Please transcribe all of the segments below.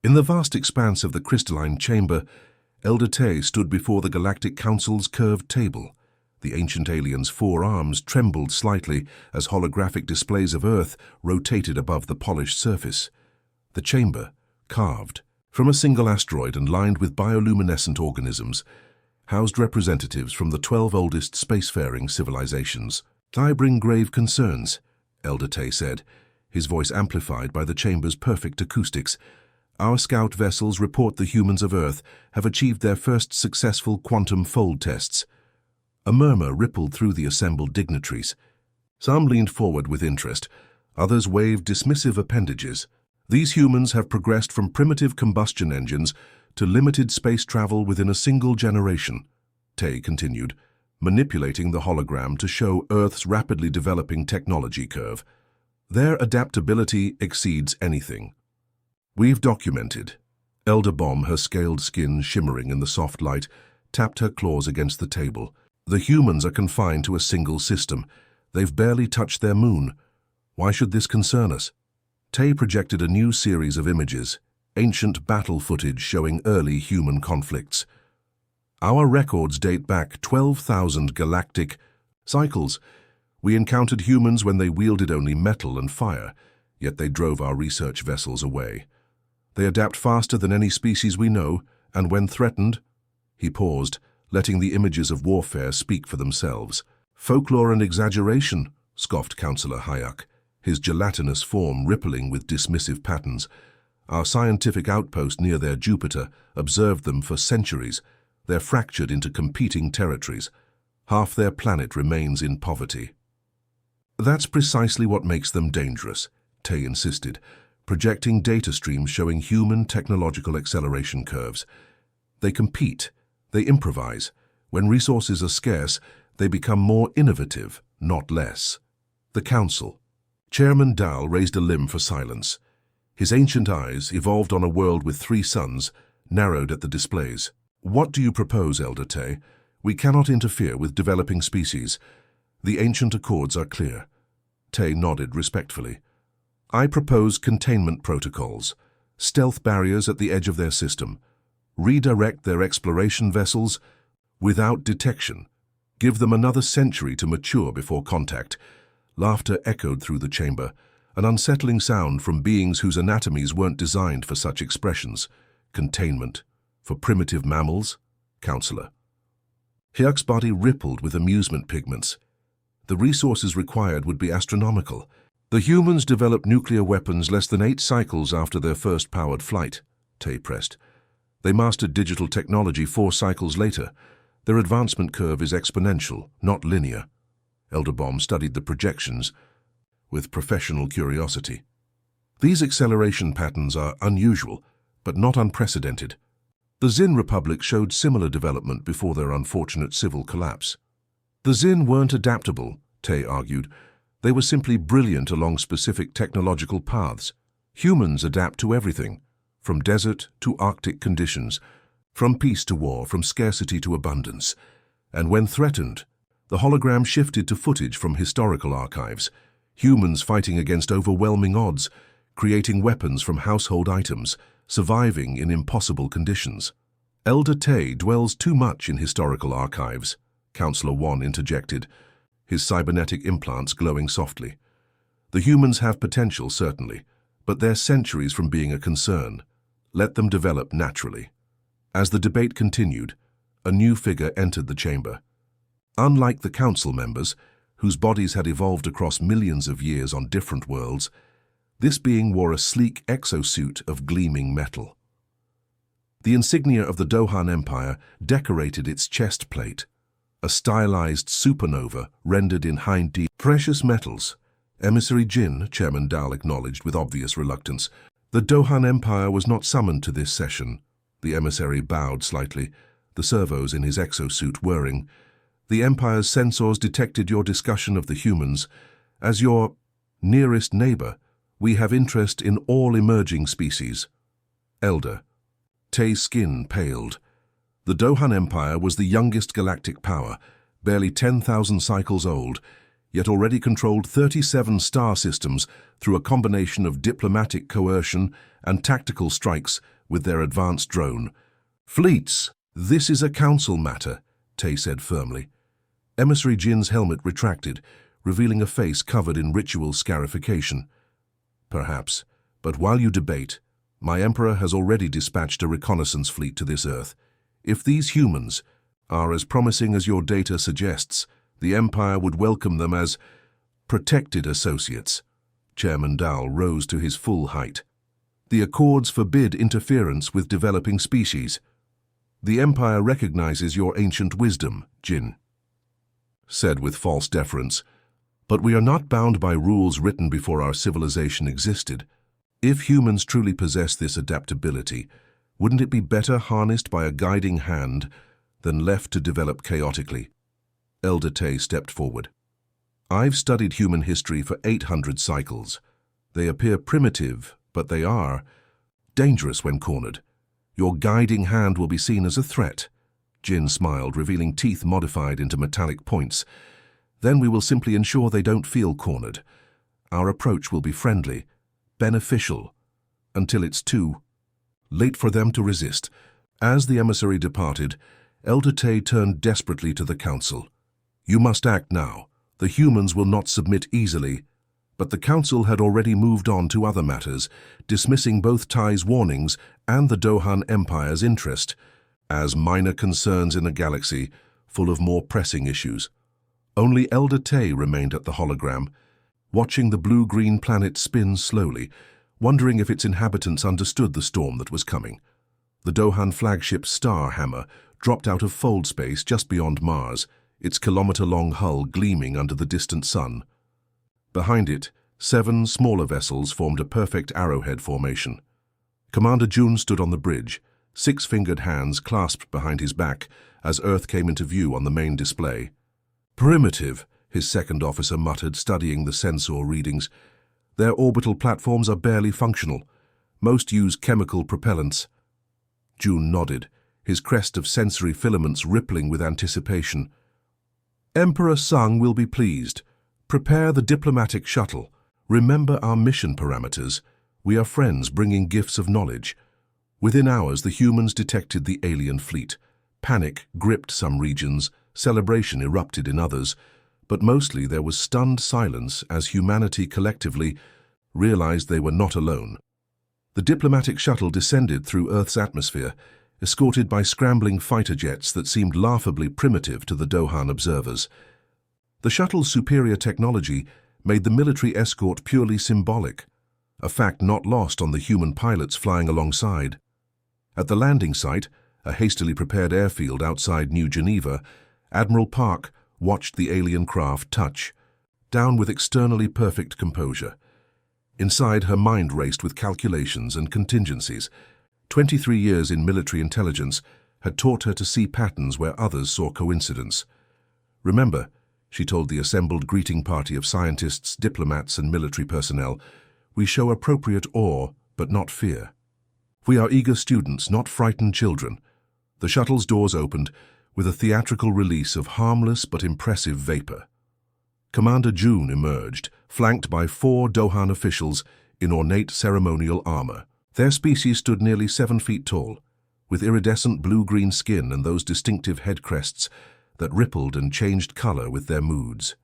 In the vast expanse of the crystalline chamber, Elder Tay stood before the Galactic Council's curved table. The ancient alien's four arms trembled slightly as holographic displays of Earth rotated above the polished surface. The chamber, carved from a single asteroid and lined with bioluminescent organisms, housed representatives from the 12 oldest spacefaring civilizations. "I bring grave concerns," Elder Tay said, his voice amplified by the chamber's perfect acoustics. "Our scout vessels report the humans of Earth have achieved their first successful quantum fold tests." A murmur rippled through the assembled dignitaries. Some leaned forward with interest, others waved dismissive appendages. "These humans have progressed from primitive combustion engines to limited space travel within a single generation," Tay continued, manipulating the hologram to show Earth's rapidly developing technology curve. "Their adaptability exceeds anything we've documented." Elder Bomb, her scaled skin shimmering in the soft light, tapped her claws against the table. "The humans are confined to a single system. They've barely touched their moon. Why should this concern us?" Tay projected a new series of images, ancient battle footage showing early human conflicts. "Our records date back 12,000 galactic cycles. We encountered humans when they wielded only metal and fire, yet they drove our research vessels away. They adapt faster than any species we know, and when threatened—" He paused, letting the images of warfare speak for themselves. "Folklore and exaggeration," scoffed Councillor Hayek, his gelatinous form rippling with dismissive patterns. "Our scientific outpost near their Jupiter observed them for centuries. They're fractured into competing territories. Half their planet remains in poverty." "That's precisely what makes them dangerous," Tay insisted, projecting data streams showing human technological acceleration curves. "They compete. They improvise. When resources are scarce, they become more innovative, not less." The Council. Chairman Dal raised a limb for silence. His ancient eyes, evolved on a world with 3 suns, narrowed at the displays. "What do you propose, Elder Tay? We cannot interfere with developing species. The ancient accords are clear." Tay nodded respectfully. "I propose containment protocols, stealth barriers at the edge of their system. Redirect their exploration vessels without detection. Give them another century to mature before contact." Laughter echoed through the chamber, an unsettling sound from beings whose anatomies weren't designed for such expressions. "Containment? For primitive mammals?" Counselor. Hyuk's body rippled with amusement pigments. "The resources required would be astronomical. The humans developed nuclear weapons less than 8 cycles after their first powered flight," Tay pressed. "They mastered digital technology 4 cycles later. Their advancement curve is exponential, not linear." Elder Bomb studied the projections with professional curiosity. "These acceleration patterns are unusual, but not unprecedented. The Zin Republic showed similar development before their unfortunate civil collapse." "The Zin weren't adaptable," Tay argued. "They were simply brilliant along specific technological paths. Humans adapt to everything, from desert to Arctic conditions, from peace to war, from scarcity to abundance. And when threatened, the hologram shifted to footage from historical archives, humans fighting against overwhelming odds, creating weapons from household items, surviving in impossible conditions." "Elder Tay dwells too much in historical archives," Councillor Wan interjected, his cybernetic implants glowing softly. "The humans have potential, certainly, but they're centuries from being a concern. Let them develop naturally." As the debate continued, a new figure entered the chamber. Unlike the council members, whose bodies had evolved across millions of years on different worlds, this being wore a sleek exosuit of gleaming metal. The insignia of the Dohan Empire decorated its chest plate, a stylized supernova rendered in hind-deep precious metals. "Emissary Jin," Chairman Dal acknowledged with obvious reluctance. "The Dohan Empire was not summoned to this session." The emissary bowed slightly, the servos in his exosuit whirring. "The Empire's sensors detected your discussion of the humans. As your nearest neighbor, we have interest in all emerging species." Elder. Tay's skin paled. The Dohan Empire was the youngest galactic power, barely 10,000 cycles old, yet already controlled 37 star systems through a combination of diplomatic coercion and tactical strikes with their advanced drone. "Fleets, this is a council matter," Tay said firmly. Emissary Jin's helmet retracted, revealing a face covered in ritual scarification. "Perhaps, but while you debate, my Emperor has already dispatched a reconnaissance fleet to this Earth. If these humans are as promising as your data suggests, the Empire would welcome them as protected associates." Chairman Dal rose to his full height. "The Accords forbid interference with developing species. The Empire recognizes your ancient wisdom," Jin said with false deference. "But we are not bound by rules written before our civilization existed. If humans truly possess this adaptability, wouldn't it be better harnessed by a guiding hand than left to develop chaotically?" Elder Tay stepped forward. "I've studied human history for 800 cycles. They appear primitive, but they are dangerous when cornered. Your guiding hand will be seen as a threat." Jin smiled, revealing teeth modified into metallic points. "Then we will simply ensure they don't feel cornered. Our approach will be friendly, beneficial, until it's too late for them to resist." As the emissary departed, Elder Tay turned desperately to the council. "You must act now. The humans will not submit easily." But the council had already moved on to other matters, dismissing both Tai's warnings and the Dohan Empire's interest as minor concerns in a galaxy full of more pressing issues. Only Elder Tay remained at the hologram, watching the blue-green planet spin slowly, wondering if its inhabitants understood the storm that was coming. The Dohan flagship Star Hammer dropped out of fold space just beyond Mars, its kilometer-long hull gleaming under the distant sun. Behind it, 7 smaller vessels formed a perfect arrowhead formation. Commander Jun stood on the bridge, 6-fingered hands clasped behind his back as Earth came into view on the main display. "Primitive," his second officer muttered, studying the sensor readings. "Their orbital platforms are barely functional. Most use chemical propellants." Jun nodded, his crest of sensory filaments rippling with anticipation. "Emperor Sung will be pleased. Prepare the diplomatic shuttle. Remember our mission parameters. We are friends bringing gifts of knowledge." Within hours, the humans detected the alien fleet. Panic gripped some regions, celebration erupted in others, but mostly there was stunned silence as humanity collectively realized they were not alone. The diplomatic shuttle descended through Earth's atmosphere, escorted by scrambling fighter jets that seemed laughably primitive to the Dohan observers. The shuttle's superior technology made the military escort purely symbolic, a fact not lost on the human pilots flying alongside. At the landing site, a hastily prepared airfield outside New Geneva, Admiral Park watched the alien craft touch, down with externally perfect composure. Inside, her mind raced with calculations and contingencies. 23 years in military intelligence had taught her to see patterns where others saw coincidence. "Remember," she told the assembled greeting party of scientists, diplomats, and military personnel, "we show appropriate awe, but not fear. We are eager students, not frightened children." The shuttle's doors opened with a theatrical release of harmless but impressive vapor. Commander Jun emerged, flanked by 4 Dohan officials in ornate ceremonial armor. Their species stood nearly 7 feet tall, with iridescent blue-green skin and those distinctive head crests that rippled and changed color with their moods.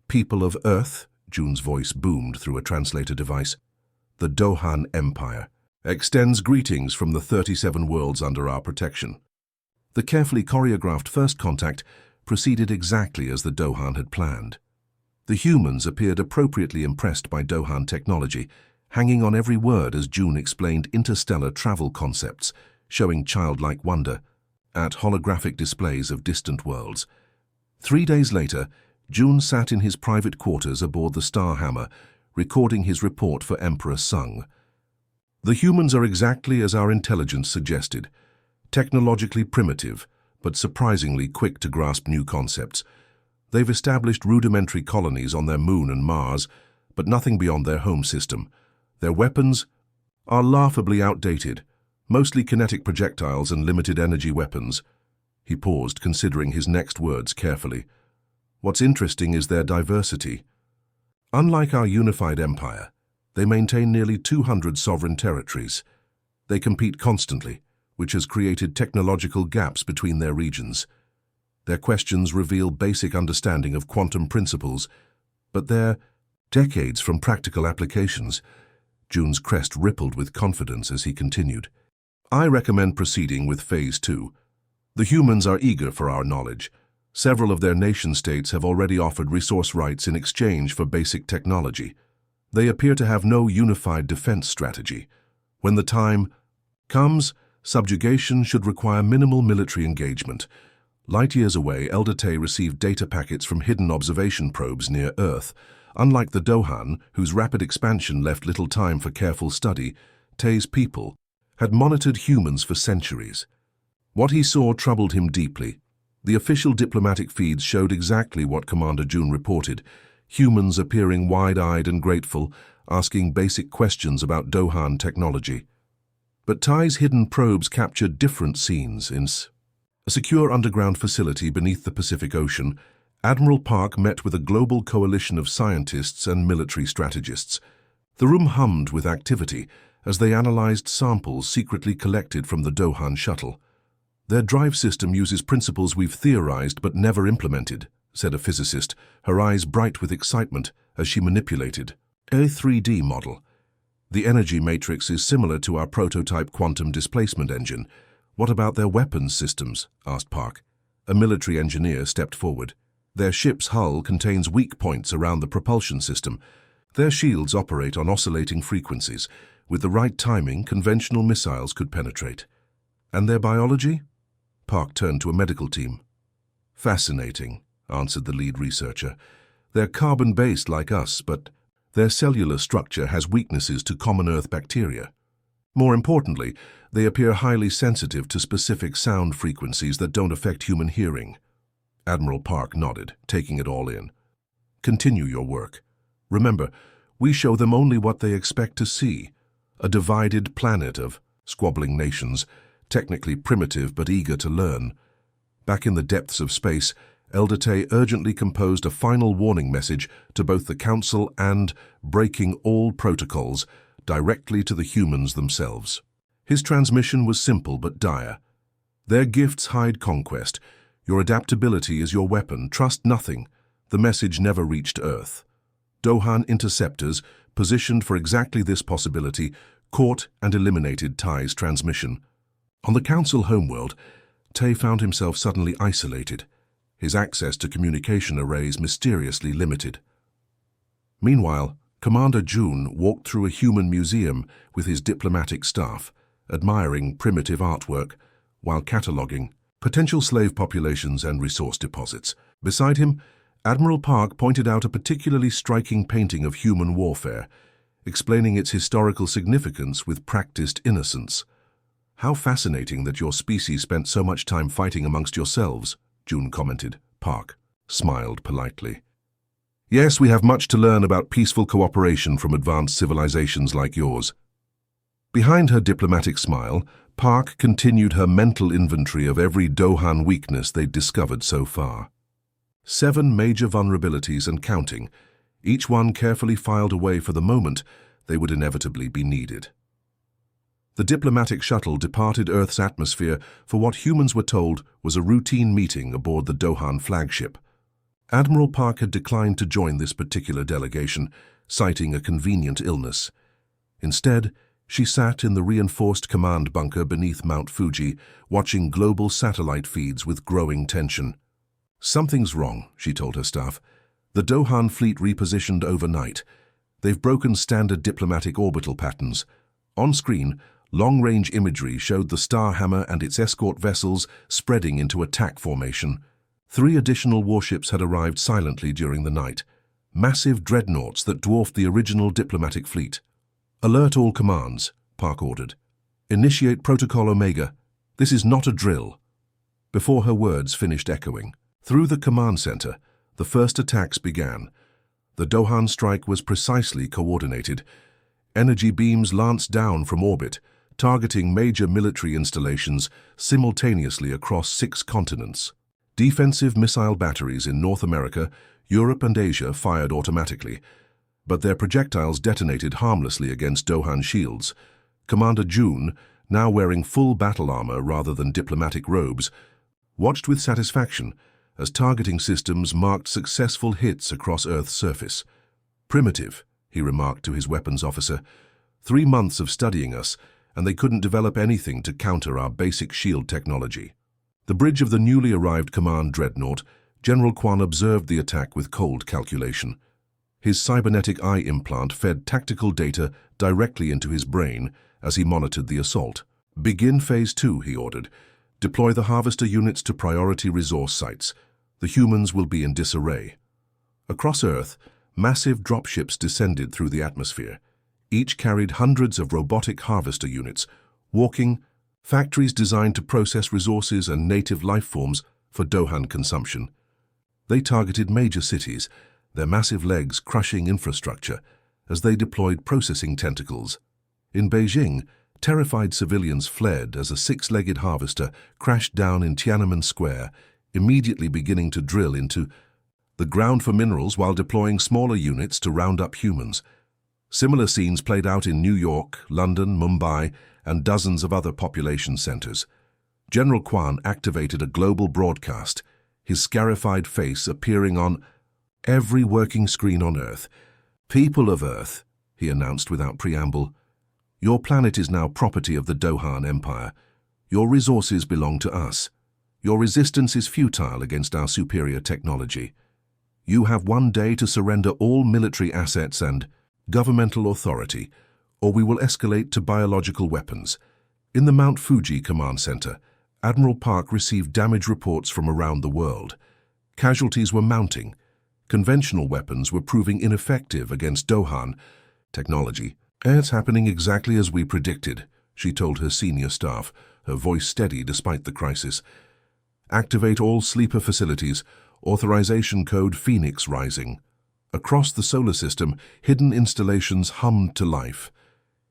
"People of Earth," Jun's voice boomed through a translator device, "the Dohan Empire extends greetings from the 37 worlds under our protection." The carefully choreographed first contact proceeded exactly as the Dohan had planned. The humans appeared appropriately impressed by Dohan technology, hanging on every word as Jun explained interstellar travel concepts, showing childlike wonder at holographic displays of distant worlds. 3 days later, Jun sat in his private quarters aboard the Starhammer, recording his report for Emperor Sung. "The humans are exactly as our intelligence suggested, technologically primitive, but surprisingly quick to grasp new concepts. They've established rudimentary colonies on their moon and Mars, but nothing beyond their home system. Their weapons are laughably outdated, mostly kinetic projectiles and limited-energy weapons." He paused, considering his next words carefully. "What's interesting is their diversity. Unlike our unified empire, they maintain nearly 200 sovereign territories. They compete constantly, which has created technological gaps between their regions. Their questions reveal basic understanding of quantum principles, but they're decades from practical applications. June's crest rippled with confidence as he continued. I recommend proceeding with Phase 2. The humans are eager for our knowledge. Several of their nation-states have already offered resource rights in exchange for basic technology. They appear to have no unified defense strategy. When the time comes, subjugation should require minimal military engagement. Light years away, Elder Tay received data packets from hidden observation probes near Earth. Unlike the Dohan, whose rapid expansion left little time for careful study, Tay's people had monitored humans for centuries. What he saw troubled him deeply. The official diplomatic feeds showed exactly what Commander June reported, humans appearing wide-eyed and grateful, asking basic questions about Dohan technology. But Tay's hidden probes captured different scenes. In a secure underground facility beneath the Pacific Ocean, Admiral Park met with a global coalition of scientists and military strategists. The room hummed with activity as they analyzed samples secretly collected from the Dohan shuttle. Their drive system uses principles we've theorized but never implemented, said a physicist, her eyes bright with excitement as she manipulated a 3D model. The energy matrix is similar to our prototype quantum displacement engine. What about their weapons systems? Asked Park. A military engineer stepped forward. Their ship's hull contains weak points around the propulsion system. Their shields operate on oscillating frequencies. With the right timing, conventional missiles could penetrate. And their biology? Park turned to a medical team. Fascinating, answered the lead researcher. They're carbon-based like us, but their cellular structure has weaknesses to common Earth bacteria. More importantly, they appear highly sensitive to specific sound frequencies that don't affect human hearing. Admiral Park nodded, taking it all in. Continue your work. Remember, we show them only what they expect to see. A divided planet of squabbling nations, technically primitive but eager to learn. Back in the depths of space, Elder Tay urgently composed a final warning message to both the Council and, breaking all protocols, directly to the humans themselves. His transmission was simple but dire. Their gifts hide conquest. Your adaptability is your weapon. Trust nothing. The message never reached Earth. Dohan interceptors, positioned for exactly this possibility, caught and eliminated Tay's transmission. On the Council homeworld, Tay found himself suddenly isolated, his access to communication arrays mysteriously limited. Meanwhile, Commander June walked through a human museum with his diplomatic staff, admiring primitive artwork, while cataloguing potential slave populations and resource deposits. Beside him, Admiral Park pointed out a particularly striking painting of human warfare, explaining its historical significance with practiced innocence. How fascinating that your species spent so much time fighting amongst yourselves, June commented. Park smiled politely. Yes, we have much to learn about peaceful cooperation from advanced civilizations like yours. Behind her diplomatic smile, Park continued her mental inventory of every Dohan weakness they'd discovered so far. 7 major vulnerabilities and counting, each one carefully filed away for the moment they would inevitably be needed. The diplomatic shuttle departed Earth's atmosphere for what humans were told was a routine meeting aboard the Dohan flagship. Admiral Park had declined to join this particular delegation, citing a convenient illness. Instead, she sat in the reinforced command bunker beneath Mount Fuji, watching global satellite feeds with growing tension. Something's wrong, she told her staff. The Dohan fleet repositioned overnight. They've broken standard diplomatic orbital patterns. On screen, long-range imagery showed the Starhammer and its escort vessels spreading into attack formation. 3 additional warships had arrived silently during the night, massive dreadnoughts that dwarfed the original diplomatic fleet. Alert all commands, Park ordered. Initiate Protocol Omega. This is not a drill. Before her words finished echoing, through the command center, the first attacks began. The Dohan strike was precisely coordinated. Energy beams lanced down from orbit, targeting major military installations simultaneously across 6 continents. Defensive missile batteries in North America, Europe and Asia fired automatically, but their projectiles detonated harmlessly against Dohan shields. Commander June, now wearing full battle armor rather than diplomatic robes, watched with satisfaction as targeting systems marked successful hits across Earth's surface. "Primitive," he remarked to his weapons officer. 3 months of studying us, and they couldn't develop anything to counter our basic shield technology." The bridge of the newly arrived command dreadnought, General Quan observed the attack with cold calculation. His cybernetic eye implant fed tactical data directly into his brain as he monitored the assault. "Begin Phase 2, he ordered. "Deploy the harvester units to priority resource sites. The humans will be in disarray." Across Earth, massive dropships descended through the atmosphere. Each carried hundreds of robotic harvester units, walking factories designed to process resources and native life forms for Dohan consumption. They targeted major cities, their massive legs crushing infrastructure as they deployed processing tentacles. In Beijing, terrified civilians fled as a 6-legged harvester crashed down in Tiananmen Square, immediately beginning to drill into the ground for minerals while deploying smaller units to round up humans. Similar scenes played out in New York, London, Mumbai, and dozens of other population centers. General Quan activated a global broadcast, his scarified face appearing on every working screen on Earth. "People of Earth," he announced without preamble, "your planet is now property of the Dohan Empire. Your resources belong to us. Your resistance is futile against our superior technology. You have 1 day to surrender all military assets and governmental authority, or we will escalate to biological weapons." In the Mount Fuji Command Center, Admiral Park received damage reports from around the world. Casualties were mounting. Conventional weapons were proving ineffective against Dohan technology. "It's happening exactly as we predicted," she told her senior staff, her voice steady despite the crisis. "Activate all sleeper facilities. Authorization code Phoenix rising." Across the solar system, hidden installations hummed to life.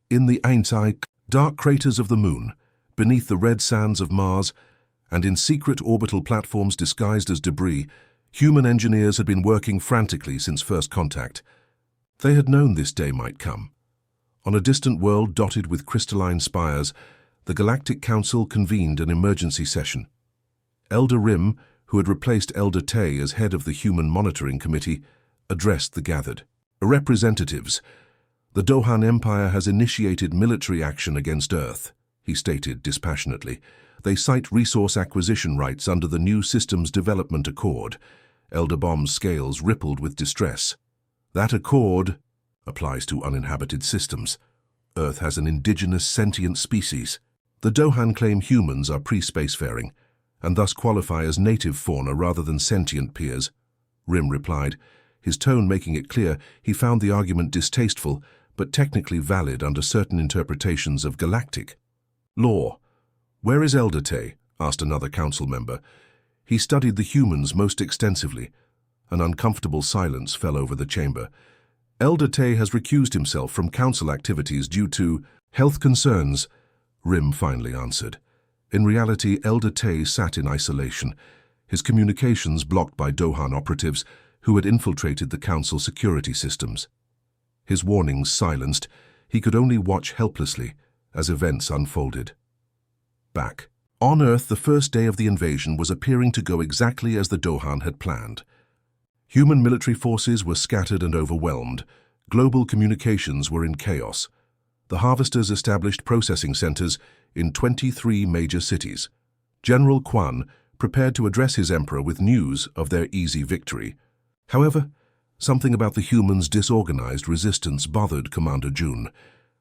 In the Aintai, dark craters of the Moon, beneath the red sands of Mars, and in secret orbital platforms disguised as debris, human engineers had been working frantically since first contact. They had known this day might come. On a distant world dotted with crystalline spires, the Galactic Council convened an emergency session. Elder Rim, who had replaced Elder Tay as head of the Human Monitoring Committee, addressed the gathered. "Representatives, the Dohan Empire has initiated military action against Earth," he stated dispassionately. "They cite resource acquisition rights under the new Systems Development Accord." Elder Bomb's scales rippled with distress. "That accord applies to uninhabited systems. Earth has an indigenous sentient species. The Dohan claim humans are pre-spacefaring, and thus qualify as native fauna rather than sentient peers." Rim replied, his tone making it clear he found the argument distasteful, but technically valid under certain interpretations of galactic law. "Where is Elder Tay?" asked another council member. He studied the humans most extensively. An uncomfortable silence fell over the chamber. "Elder Tay has recused himself from council activities due to health concerns," Rim finally answered. In reality, Elder Tay sat in isolation, his communications blocked by Dohan operatives who had infiltrated the council security systems. His warnings silenced, he could only watch helplessly as events unfolded. Back on Earth, the first day of the invasion was appearing to go exactly as the Dohan had planned. Human military forces were scattered and overwhelmed. Global communications were in chaos. The harvesters established processing centers in 23 major cities. General Quan prepared to address his emperor with news of their easy victory. However, something about the humans' disorganized resistance bothered Commander Jun.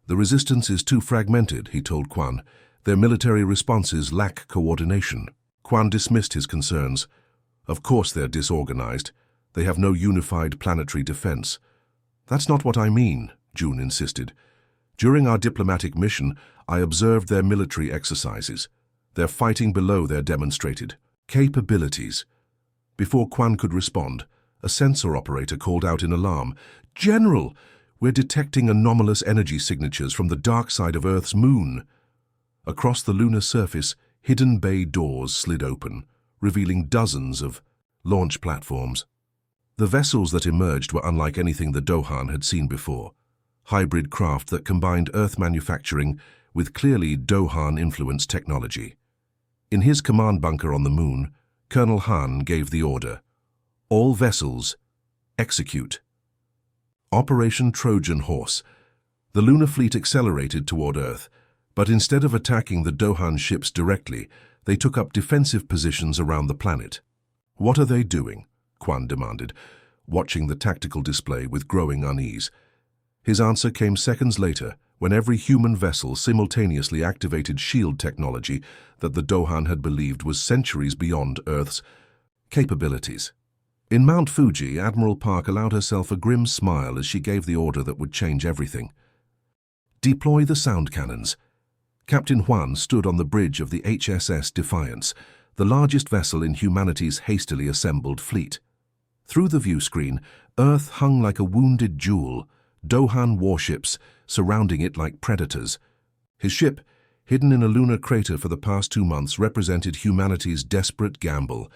"The resistance is too fragmented," he told Quan. "Their military responses lack coordination." Quan dismissed his concerns. "Of course they're disorganized. They have no unified planetary defense." "That's not what I mean," Jun insisted. "During our diplomatic mission, I observed their military exercises. They're fighting below their demonstrated capabilities." Before Quan could respond, a sensor operator called out in alarm. "General, we're detecting anomalous energy signatures from the dark side of Earth's moon." Across the lunar surface, hidden bay doors slid open, revealing dozens of launch platforms. The vessels that emerged were unlike anything the Dohan had seen before. Hybrid craft that combined Earth manufacturing with clearly Dohan-influenced technology. In his command bunker on the moon, Colonel Han gave the order, "All vessels, execute." Operation Trojan Horse. The lunar fleet accelerated toward Earth, but instead of attacking the Dohan ships directly, they took up defensive positions around the planet. "What are they doing?" Quan demanded, watching the tactical display with growing unease. His answer came seconds later, when every human vessel simultaneously activated shield technology that the Dohan had believed was centuries beyond Earth's capabilities. In Mount Fuji, Admiral Park allowed herself a grim smile as she gave the order that would change everything. "Deploy the sound cannons." Captain Huan stood on the bridge of the HSS Defiance, the largest vessel in humanity's hastily assembled fleet. Through the view screen, Earth hung like a wounded jewel, Dohan warships surrounding it like predators. His ship, hidden in a lunar crater for the past 2 months, represented humanity's desperate gamble.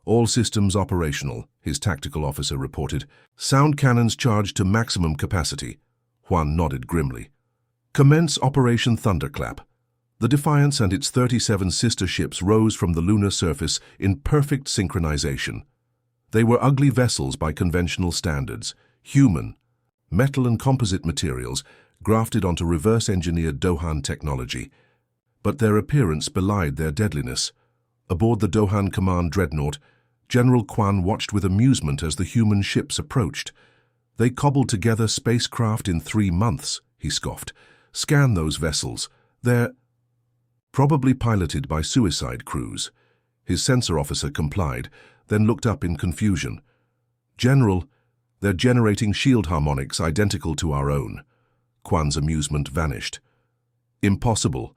"All systems operational," his tactical officer reported. "Sound cannons charged to maximum capacity." Huan nodded grimly. "Commence Operation Thunderclap." The Defiance and its 37 sister ships rose from the lunar surface in perfect synchronization. They were ugly vessels by conventional standards, human, metal and composite materials grafted onto reverse-engineered Dohan technology. But their appearance belied their deadliness. Aboard the Dohan Command Dreadnought, General Quan watched with amusement as the human ships approached. "They cobbled together spacecraft in 3 months," he scoffed. "Scan those vessels. They're probably piloted by suicide crews." His sensor officer complied, then looked up in confusion. "General, they're generating shield harmonics identical to our own." Quan's amusement vanished. "Impossible.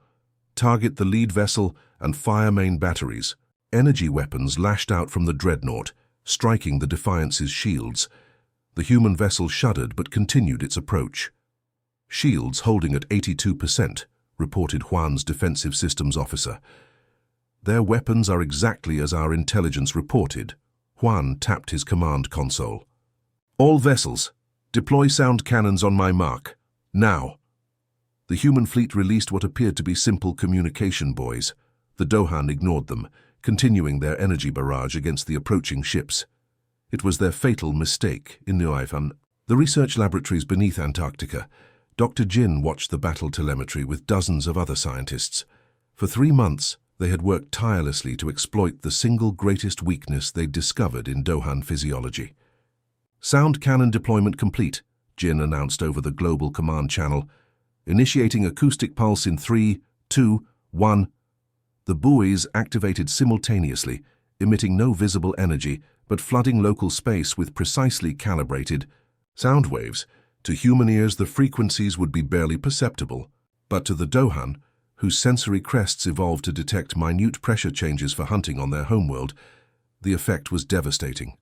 Target the lead vessel and fire main batteries." Energy weapons lashed out from the Dreadnought, striking the Defiance's shields. The human vessel shuddered but continued its approach. "Shields holding at 82%, reported Huan's defensive systems officer. "Their weapons are exactly as our intelligence reported." Huan tapped his command console. "All vessels, deploy sound cannons on my mark. Now." The human fleet released what appeared to be simple communication buoys. The Dohan ignored them, continuing their energy barrage against the approaching ships. It was their fatal mistake in the research laboratories beneath Antarctica. Dr. Jin watched the battle telemetry with dozens of other scientists. For 3 months, they had worked tirelessly to exploit the single greatest weakness they'd discovered in Dohan physiology. "Sound cannon deployment complete," Jin announced over the global command channel. "Initiating acoustic pulse in 3, 2, 1. The buoys activated simultaneously, emitting no visible energy, but flooding local space with precisely calibrated sound waves. To human ears, the frequencies would be barely perceptible, but to the Dohan, whose sensory crests evolved to detect minute pressure changes for hunting on their homeworld, the effect was devastating.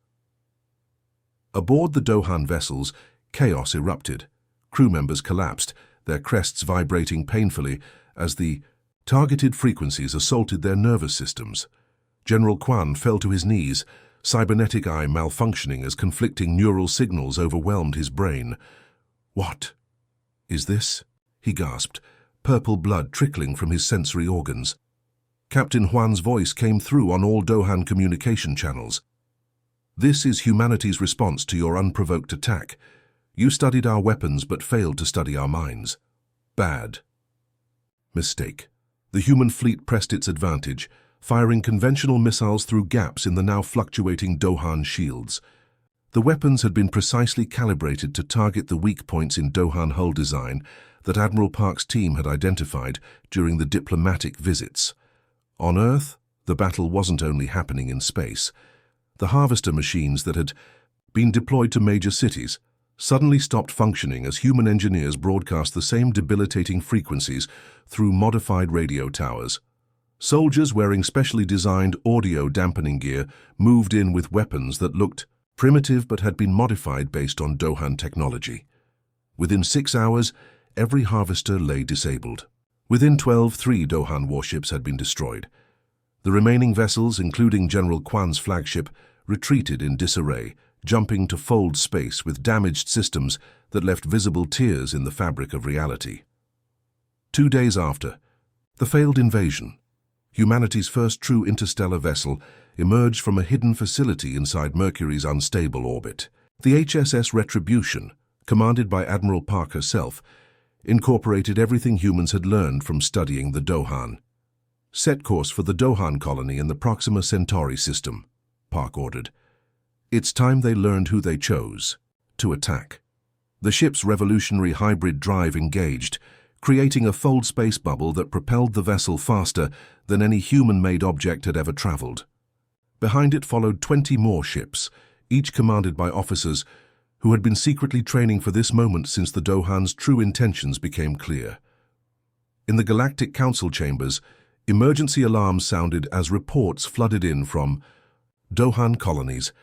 Aboard the Dohan vessels, chaos erupted. Crew members collapsed, their crests vibrating painfully as the targeted frequencies assaulted their nervous systems. General Quan fell to his knees, cybernetic eye malfunctioning as conflicting neural signals overwhelmed his brain. "What is this?" he gasped, purple blood trickling from his sensory organs. Captain Huan's voice came through on all Dohan communication channels. "This is humanity's response to your unprovoked attack. You studied our weapons but failed to study our minds. Bad mistake." The human fleet pressed its advantage, firing conventional missiles through gaps in the now fluctuating Dohan shields. The weapons had been precisely calibrated to target the weak points in Dohan hull design that Admiral Park's team had identified during the diplomatic visits. On Earth, the battle wasn't only happening in space. The harvester machines that had been deployed to major cities suddenly stopped functioning as human engineers broadcast the same debilitating frequencies through modified radio towers. Soldiers wearing specially designed audio dampening gear moved in with weapons that looked primitive but had been modified based on Dohan technology. Within 6 hours, every harvester lay disabled. Within 12, 3 Dohan warships had been destroyed. The remaining vessels, including General Quan's flagship, retreated in disarray, jumping to fold space with damaged systems that left visible tears in the fabric of reality. 2 days after, the failed invasion, humanity's first true interstellar vessel emerged from a hidden facility inside Mercury's unstable orbit. The HSS Retribution, commanded by Admiral Park herself, incorporated everything humans had learned from studying the Dohan. "Set course for the Dohan colony in the Proxima Centauri system," Park ordered. It's time they learned who they chose to attack. The ship's revolutionary hybrid drive engaged, creating a fold space bubble that propelled the vessel faster than any human-made object had ever traveled. Behind it followed 20 more ships, each commanded by officers who had been secretly training for this moment since the Dohan's true intentions became clear. In the Galactic Council chambers, emergency alarms sounded as reports flooded in from Dohan colonies.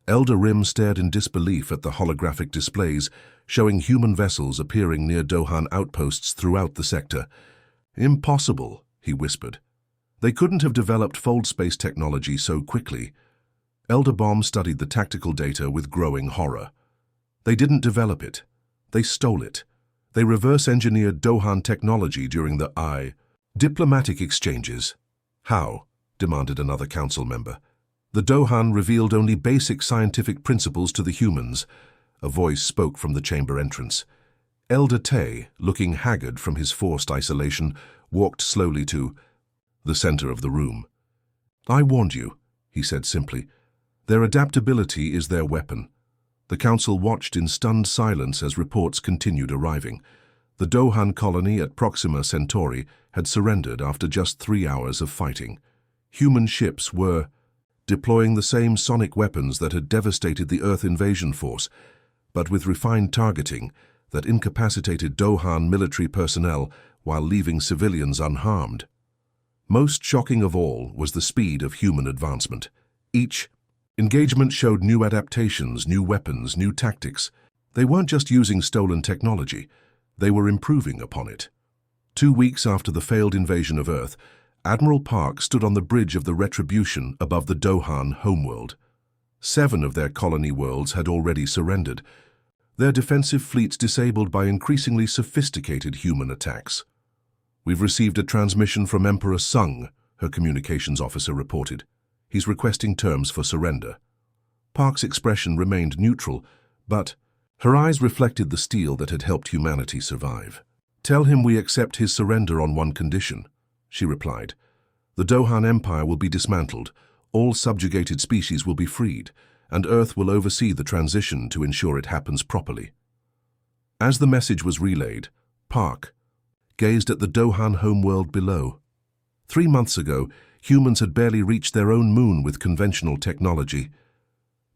Elder Rim stared in disbelief at the holographic displays showing human vessels appearing near Dohan outposts throughout the sector. "Impossible," he whispered. "They couldn't have developed fold space technology so quickly." Elder Bomb studied the tactical data with growing horror. They didn't develop it. They stole it. They reverse-engineered Dohan technology during the diplomatic exchanges. "How?" demanded another council member. "The Dohan revealed only basic scientific principles to the humans," a voice spoke from the chamber entrance. Elder Tay, looking haggard from his forced isolation, walked slowly to the center of the room. "I warned you," he said simply. "Their adaptability is their weapon." The council watched in stunned silence as reports continued arriving. The Dohan colony at Proxima Centauri had surrendered after just 3 hours of fighting. Human ships were deploying the same sonic weapons that had devastated the Earth invasion force, but with refined targeting that incapacitated Dohan military personnel while leaving civilians unharmed. Most shocking of all was the speed of human advancement. Each engagement showed new adaptations, new weapons, new tactics. They weren't just using stolen technology, they were improving upon it. 2 weeks after the failed invasion of Earth, Admiral Park stood on the bridge of the Retribution above the Dohan homeworld. 7 of their colony worlds had already surrendered, their defensive fleets disabled by increasingly sophisticated human attacks. "We've received a transmission from Emperor Sung," her communications officer reported. "He's requesting terms for surrender." Park's expression remained neutral, but her eyes reflected the steel that had helped humanity survive. "Tell him we accept his surrender on one condition," she replied. "The Dohan Empire will be dismantled, all subjugated species will be freed, and Earth will oversee the transition to ensure it happens properly." As the message was relayed, Park gazed at the Dohan homeworld below. 3 months ago, humans had barely reached their own moon with conventional technology.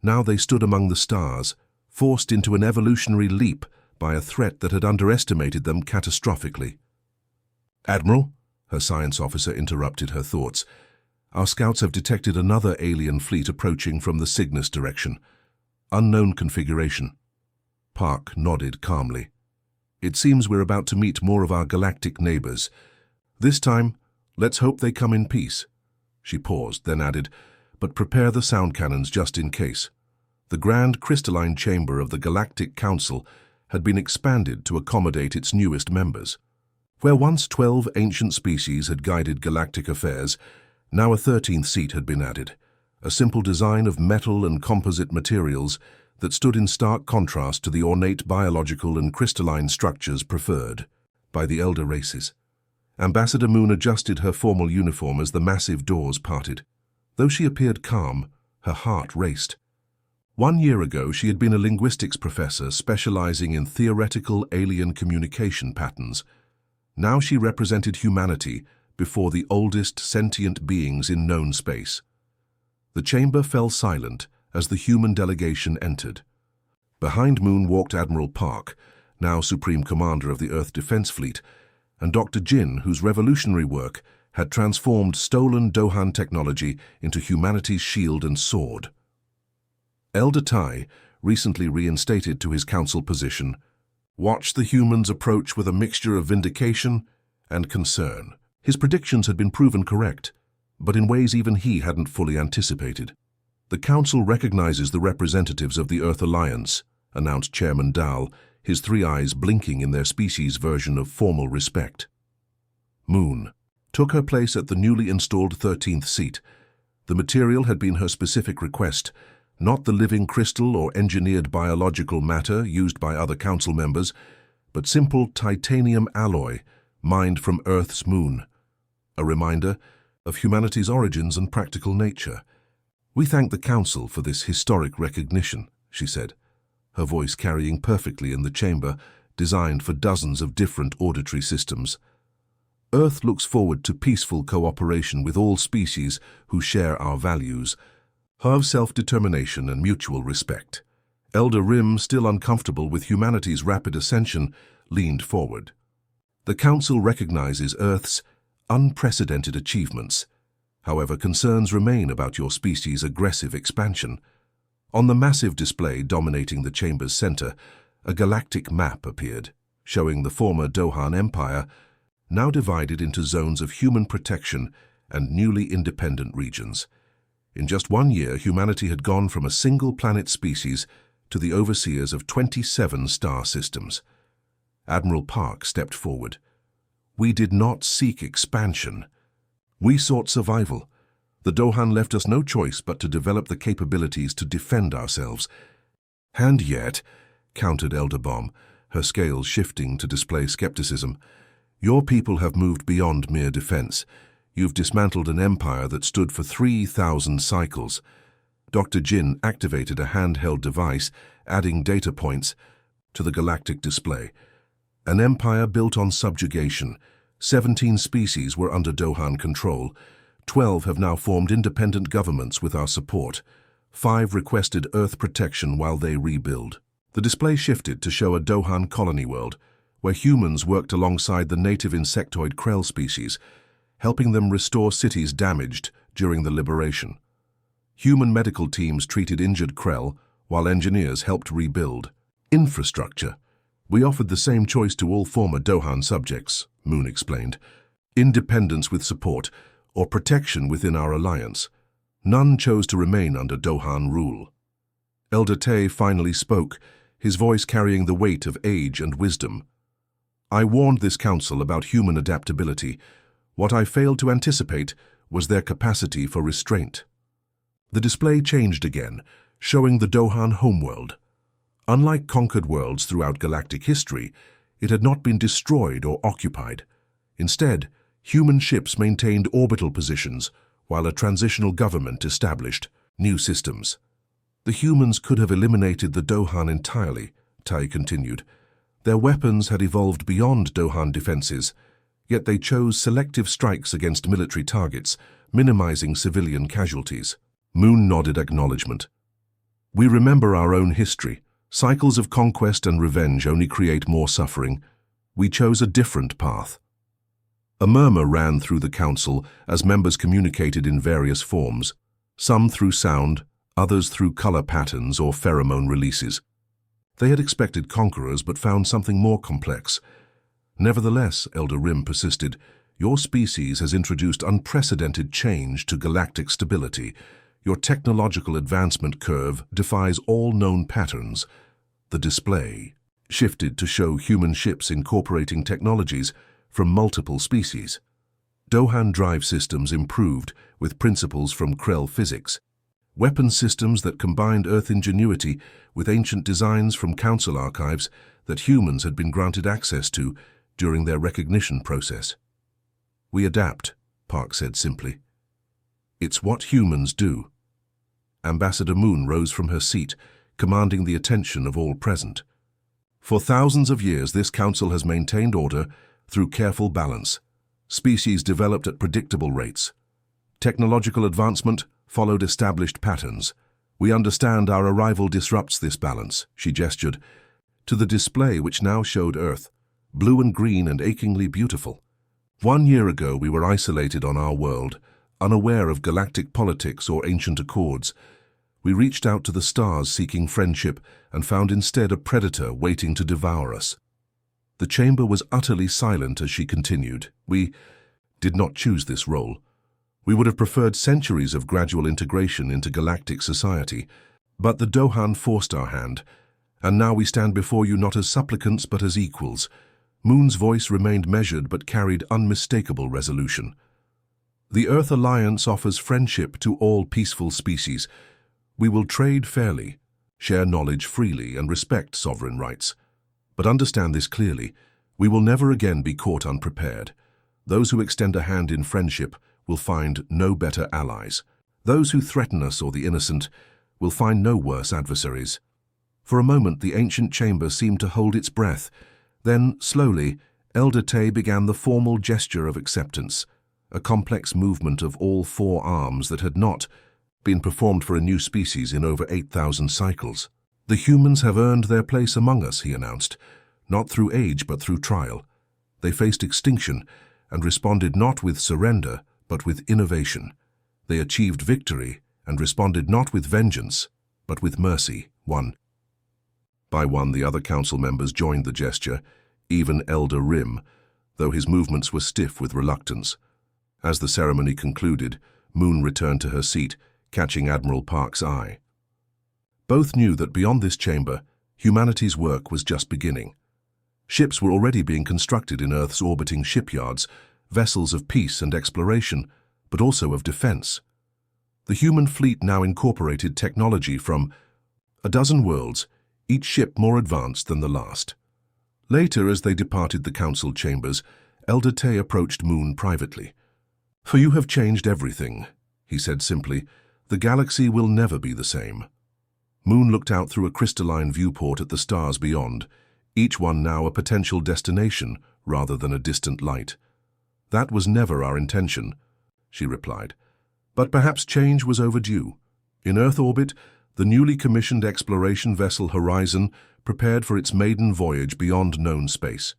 Now they stood among the stars, forced into an evolutionary leap by a threat that had underestimated them catastrophically. "Admiral," her science officer interrupted her thoughts, "our scouts have detected another alien fleet approaching from the Cygnus direction. Unknown configuration." Park nodded calmly. "It seems we're about to meet more of our galactic neighbors. This time, let's hope they come in peace." She paused, then added, "But prepare the sound cannons just in case." The grand crystalline chamber of the Galactic Council had been expanded to accommodate its newest members. Where once 12 ancient species had guided galactic affairs, now a 13th seat had been added, a simple design of metal and composite materials that stood in stark contrast to the ornate biological and crystalline structures preferred by the elder races. Ambassador Moon adjusted her formal uniform as the massive doors parted. Though she appeared calm, her heart raced. 1 year ago, she had been a linguistics professor specializing in theoretical alien communication patterns. Now she represented humanity before the oldest sentient beings in known space. The chamber fell silent as the human delegation entered. Behind Moon walked Admiral Park, now Supreme Commander of the Earth Defense Fleet, and Dr. Jin, whose revolutionary work had transformed stolen Dohan technology into humanity's shield and sword. Elder Tai, recently reinstated to his council position, watched the humans approach with a mixture of vindication and concern. His predictions had been proven correct, but in ways even he hadn't fully anticipated. "The Council recognizes the representatives of the Earth Alliance," announced Chairman Dahl, his 3 eyes blinking in their species' version of formal respect. Moon took her place at the newly installed 13th seat. The material had been her specific request, not the living crystal or engineered biological matter used by other council members, but simple titanium alloy mined from Earth's moon, a reminder of humanity's origins and practical nature. "We thank the Council for this historic recognition," she said, her voice carrying perfectly in the chamber designed for dozens of different auditory systems. "Earth looks forward to peaceful cooperation with all species who share our values, of self-determination and mutual respect." Elder Rim, still uncomfortable with humanity's rapid ascension, leaned forward. "The Council recognizes Earth's unprecedented achievements. However, concerns remain about your species' aggressive expansion." On the massive display dominating the chamber's center, a galactic map appeared, showing the former Dohan Empire, now divided into zones of human protection and newly independent regions. In just 1 year, humanity had gone from a single planet species to the overseers of 27 star systems. Admiral Park stepped forward. "We did not seek expansion. We sought survival. The Dohan left us no choice but to develop the capabilities to defend ourselves." "And yet," countered Elder Bomb, her scales shifting to display skepticism, "your people have moved beyond mere defense. You've dismantled an empire that stood for 3,000 cycles." Dr. Jin activated a handheld device, adding data points to the galactic display. "An empire built on subjugation. 17 species were under Dohan control. 12 have now formed independent governments with our support. 5 requested Earth protection while they rebuild." The display shifted to show a Dohan colony world, where humans worked alongside the native insectoid Krell species, helping them restore cities damaged during the liberation. Human medical teams treated injured Krell, while engineers helped rebuild. "Infrastructure. We offered the same choice to all former Dohan subjects," Moon explained. "Independence with support, or protection within our alliance. None chose to remain under Dohan rule." Elder Tay finally spoke, his voice carrying the weight of age and wisdom. "I warned this council about human adaptability. What I failed to anticipate was their capacity for restraint." The display changed again, showing the Dohan homeworld. Unlike conquered worlds throughout galactic history, it had not been destroyed or occupied. Instead, human ships maintained orbital positions, while a transitional government established new systems. "The humans could have eliminated the Dohan entirely," Tai continued. "Their weapons had evolved beyond Dohan defenses, yet they chose selective strikes against military targets, minimizing civilian casualties." Moon nodded acknowledgement. "We remember our own history. Cycles of conquest and revenge only create more suffering. We chose a different path." A murmur ran through the council as members communicated in various forms, some through sound, others through color patterns or pheromone releases. They had expected conquerors but found something more complex. "Nevertheless," Elder Rim persisted, "your species has introduced unprecedented change to galactic stability. Your technological advancement curve defies all known patterns." The display shifted to show human ships incorporating technologies from multiple species. Dohan drive systems improved with principles from Krell physics. Weapon systems that combined Earth ingenuity with ancient designs from Council archives that humans had been granted access to during their recognition process. "We adapt," Park said simply. "It's what humans do." Ambassador Moon rose from her seat, commanding the attention of all present. "For thousands of years, this council has maintained order through careful balance. Species developed at predictable rates. Technological advancement followed established patterns. We understand our arrival disrupts this balance," she gestured to the display which now showed Earth, blue and green and achingly beautiful. 1 year ago, we were isolated on our world, unaware of galactic politics or ancient accords. We reached out to the stars seeking friendship and found instead a predator waiting to devour us." The chamber was utterly silent as she continued. "We did not choose this role. We would have preferred centuries of gradual integration into galactic society, but the Dohan forced our hand, and now we stand before you not as supplicants but as equals. Moon's voice remained measured but carried unmistakable resolution. The Earth Alliance offers friendship to all peaceful species. We will trade fairly, share knowledge freely, and respect sovereign rights. But understand this clearly, we will never again be caught unprepared. Those who extend a hand in friendship will find no better allies. Those who threaten us or the innocent will find no worse adversaries. For a moment, the ancient chamber seemed to hold its breath. Then, slowly, Elder Tay began the formal gesture of acceptance, a complex movement of all four arms that had not been performed for a new species in over 8,000 cycles. The humans have earned their place among us, he announced, not through age but through trial. They faced extinction and responded not with surrender but with innovation. They achieved victory and responded not with vengeance but with mercy. One by one, the other council members joined the gesture, even Elder Rim, though his movements were stiff with reluctance. As the ceremony concluded, Moon returned to her seat, catching Admiral Park's eye. Both knew that beyond this chamber, humanity's work was just beginning. Ships were already being constructed in Earth's orbiting shipyards, vessels of peace and exploration, but also of defense. The human fleet now incorporated technology from a dozen worlds, each ship more advanced than the last. Later, as they departed the council chambers, Elder Tay approached Moon privately. "For you have changed everything," he said simply. "The galaxy will never be the same." Moon looked out through a crystalline viewport at the stars beyond, each one now a potential destination rather than a distant light. "That was never our intention," she replied. "But perhaps change was overdue. In Earth orbit, the newly commissioned exploration vessel Horizon prepared for its maiden voyage beyond known space.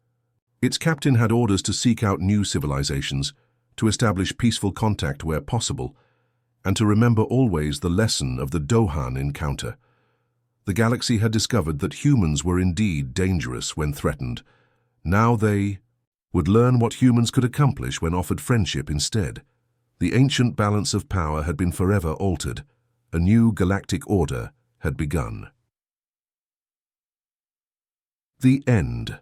Its captain had orders to seek out new civilizations, to establish peaceful contact where possible, and to remember always the lesson of the Dohan encounter. The galaxy had discovered that humans were indeed dangerous when threatened. Now they would learn what humans could accomplish when offered friendship instead. The ancient balance of power had been forever altered. A new galactic order had begun. The end.